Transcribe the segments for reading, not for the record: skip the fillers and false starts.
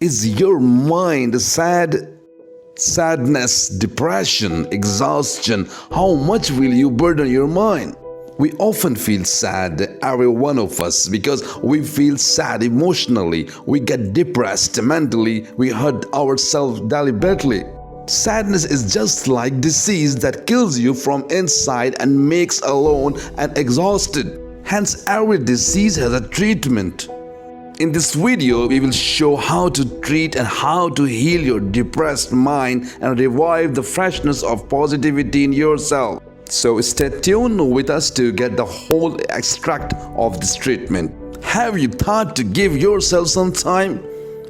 Is your mind sad? Sadness, depression, exhaustion, how much will you burden your mind? We often feel sad, every one of us, because we feel sad emotionally, we get depressed mentally, we hurt ourselves deliberately. Sadness is just like disease that kills you from inside and makes alone and exhausted. Hence, every disease has a treatment. In this video, we will show how to treat and how to heal your depressed mind and revive the freshness of positivity in yourself. So stay tuned with us to get the whole extract of this treatment. Have you thought to give yourself some time?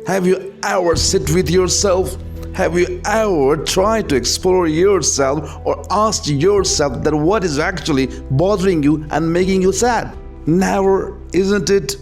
Have you ever sit with yourself? Have you ever tried to explore yourself or asked yourself that what is actually bothering you and making you sad? Never, isn't it?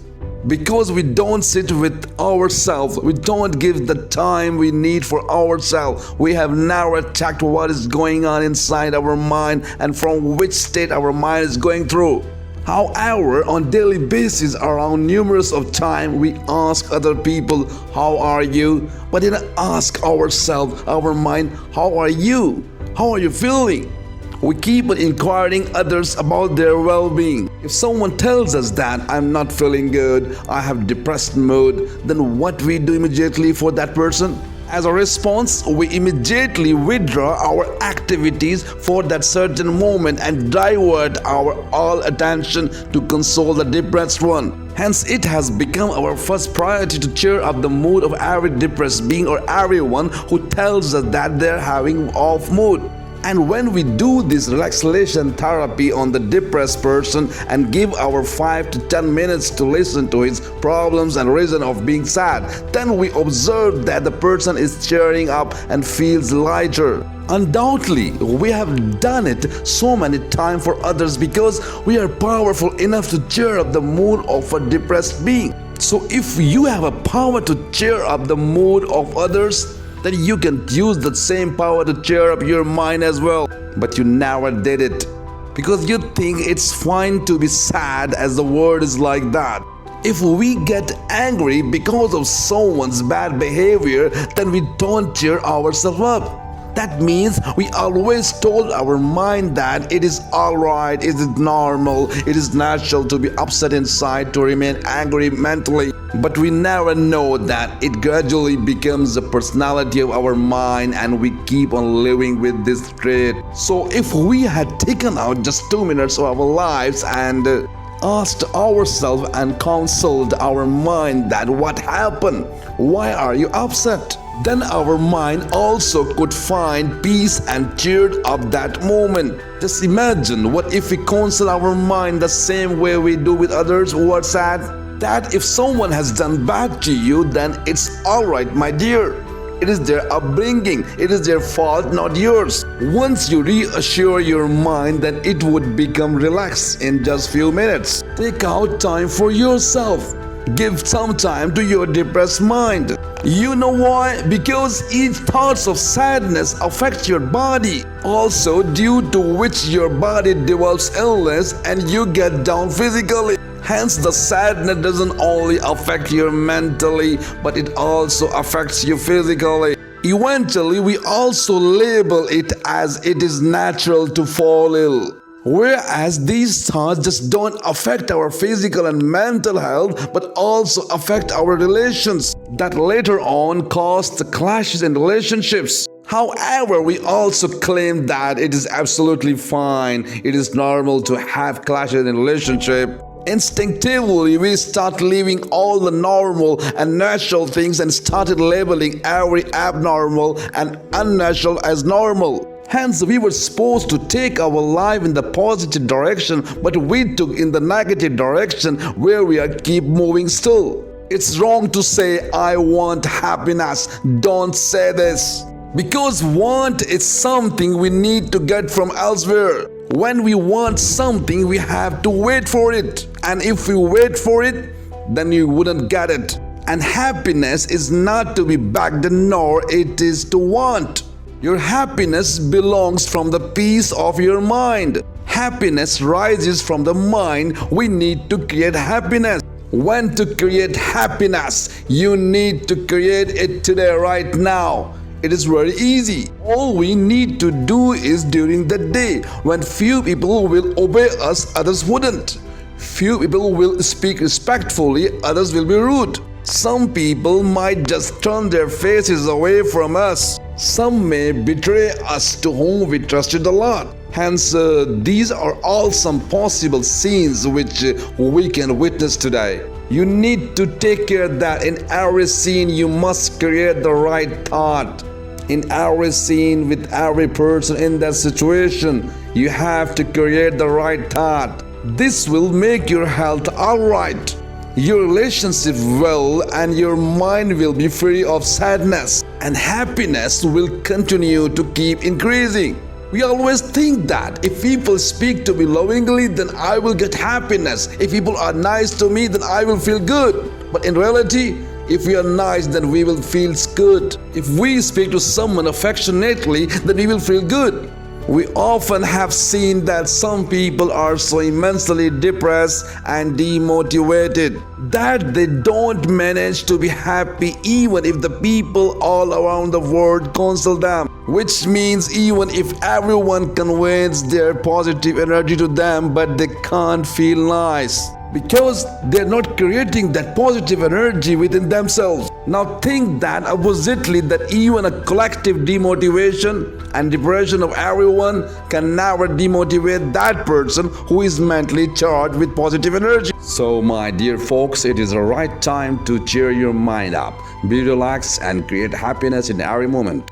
Because we don't sit with ourselves, we don't give the time we need for ourselves. We have never checked what is going on inside our mind and from which state our mind is going through. However, on daily basis, around numerous of time, we ask other people, how are you? But then ask ourselves, our mind, how are you? How are you feeling? We keep on inquiring others about their well-being. If someone tells us that I'm not feeling good, I have depressed mood, then what we do immediately for that person? As a response, we immediately withdraw our activities for that certain moment and divert our all attention to console the depressed one. Hence, it has become our first priority to cheer up the mood of every depressed being or everyone who tells us that they're having off mood. And when we do this relaxation therapy on the depressed person and give our 5 to 10 minutes to listen to his problems and reason of being sad, then we observe that the person is cheering up and feels lighter. Undoubtedly, we have done it so many times for others because we are powerful enough to cheer up the mood of a depressed being. So if you have a power to cheer up the mood of others, then you can use that same power to cheer up your mind as well. But you never did it because you think it's fine to be sad, as the word is like that. If we get angry because of someone's bad behavior, then we don't cheer ourselves up. That means we always told our mind that it is alright, it is normal, it is natural to be upset inside, to remain angry mentally. But we never know that it gradually becomes the personality of our mind and we keep on living with this trait. So if we had taken out just 2 minutes of our lives and asked ourselves and counseled our mind that what happened, why are you upset? Then our mind also could find peace and cheered up that moment. Just imagine, what if we counsel our mind the same way we do with others who are sad? That if someone has done bad to you, then it's alright, my dear. It is their upbringing, it is their fault, not yours. Once you reassure your mind, then it would become relaxed in just few minutes. Take out time for yourself. Give some time to your depressed mind. You know why? Because each thoughts of sadness affects your body, also due to which your body develops illness and you get down physically. Hence, the sadness doesn't only affect you mentally, but it also affects you physically. Eventually, we also label it as it is natural to fall ill. Whereas these thoughts just don't affect our physical and mental health, but also affect our relations that later on cause the clashes in relationships. However, we also claim that it is absolutely fine, it is normal to have clashes in relationship. Instinctively, we start leaving all the normal and natural things and started labeling every abnormal and unnatural as normal. Hence, we were supposed to take our life in the positive direction, but we took in the negative direction where we are keep moving still. It's wrong to say, I want happiness. Don't say this. Because want is something we need to get from elsewhere. When we want something, we have to wait for it. And if we wait for it, then you wouldn't get it. And happiness is not to be begged, nor it is to want. Your happiness belongs from the peace of your mind. Happiness rises from the mind. We need to create happiness. When to create happiness, you need to create it today, right now. It is very easy. All we need to do is during the day, when few people will obey us, others wouldn't. Few people will speak respectfully, others will be rude. Some people might just turn their faces away from us. Some may betray us to whom we trusted a lot. Hence, these are all some possible scenes which we can witness today. You need to take care that in every scene you must create the right thought. In every scene with every person in that situation, you have to create the right thought. This will make your health alright, your relationship well, and your mind will be free of sadness, and happiness will continue to keep increasing. We always think that if people speak to me lovingly, then I will get happiness. If people are nice to me, then I will feel good. But in reality, if we are nice, then we will feel good. If we speak to someone affectionately, then we will feel good. We often have seen that some people are so immensely depressed and demotivated that they don't manage to be happy even if the people all around the world counsel them. Which means even if everyone conveys their positive energy to them, but they can't feel nice, because they're not creating that positive energy within themselves. Now think that oppositely, that even a collective demotivation and depression of everyone can never demotivate that person who is mentally charged with positive energy. So my dear folks, it is the right time to cheer your mind up, be relaxed and create happiness in every moment.